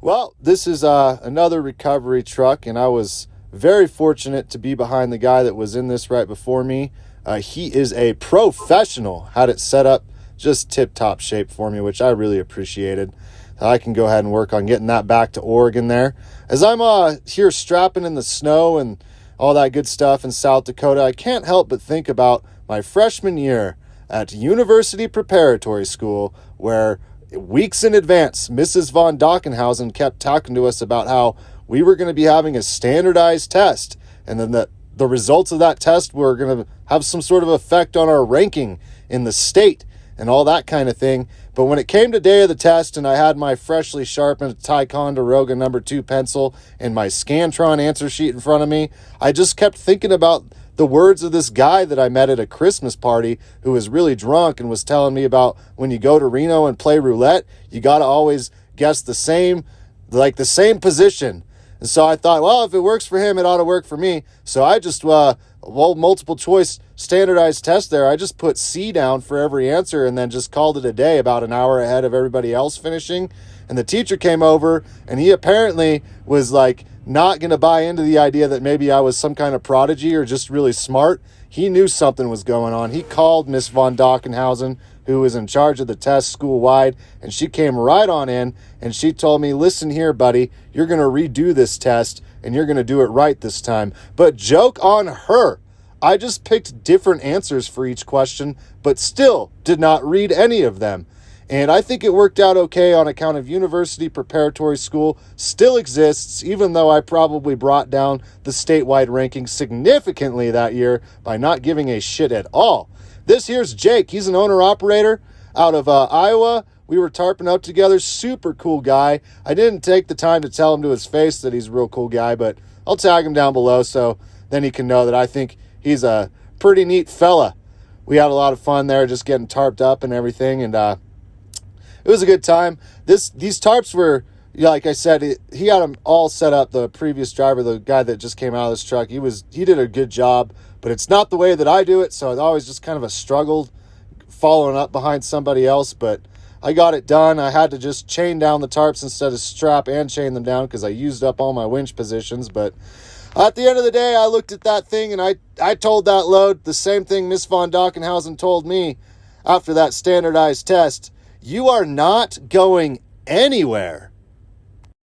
Well, this is another recovery truck, and I was very fortunate to be behind the guy that was in this right before me. He is a professional, had it set up just tip-top shape for me, which I really appreciated. I can go ahead and work on getting that back to Oregon there. As I'm here strapping in the snow and all that good stuff in South Dakota, I can't help but think about my freshman year at University Preparatory School, where weeks in advance, Mrs. von Dockenhausen kept talking to us about how we were going to be having a standardized test, and then the results of that test were going to have some sort of effect on our ranking in the state and all that kind of thing. But when it came to day of the test and I had my freshly sharpened Ticonderoga number 2 pencil and my Scantron answer sheet in front of me, I just kept thinking about the words of this guy that I met at a Christmas party who was really drunk and was telling me about when you go to Reno and play roulette, you got to always guess the same position. And so I thought, well, if it works for him, it ought to work for me. So I just, multiple choice standardized test there, I just put C down for every answer and then just called it a day about an hour ahead of everybody else finishing. And the teacher came over and he apparently was not going to buy into the idea that maybe I was some kind of prodigy or just really smart. He knew something was going on. He called Miss von Dockenhausen, who was in charge of the test school-wide, and she came right on in, and she told me, listen here, buddy, you're going to redo this test, and you're going to do it right this time. But joke on her. I just picked different answers for each question, but still did not read any of them. And I think it worked out okay on account of University Preparatory School still exists, even though I probably brought down the statewide ranking significantly that year by not giving a shit at all. This here's Jake. He's an owner-operator out of Iowa. We were tarping up together. Super cool guy. I didn't take the time to tell him to his face that he's a real cool guy, but I'll tag him down below so then he can know that I think he's a pretty neat fella. We had a lot of fun there just getting tarped up and everything, and it was a good time. These tarps were, like I said, he had them all set up. The previous driver, the guy that just came out of this truck, he did a good job, but it's not the way that I do it, so it's always just kind of a struggle following up behind somebody else, but I got it done. I had to just chain down the tarps instead of strap and chain them down because I used up all my winch positions, but at the end of the day, I looked at that thing and I told that load the same thing Miss von Dockenhausen told me after that standardized test. You are not going anywhere.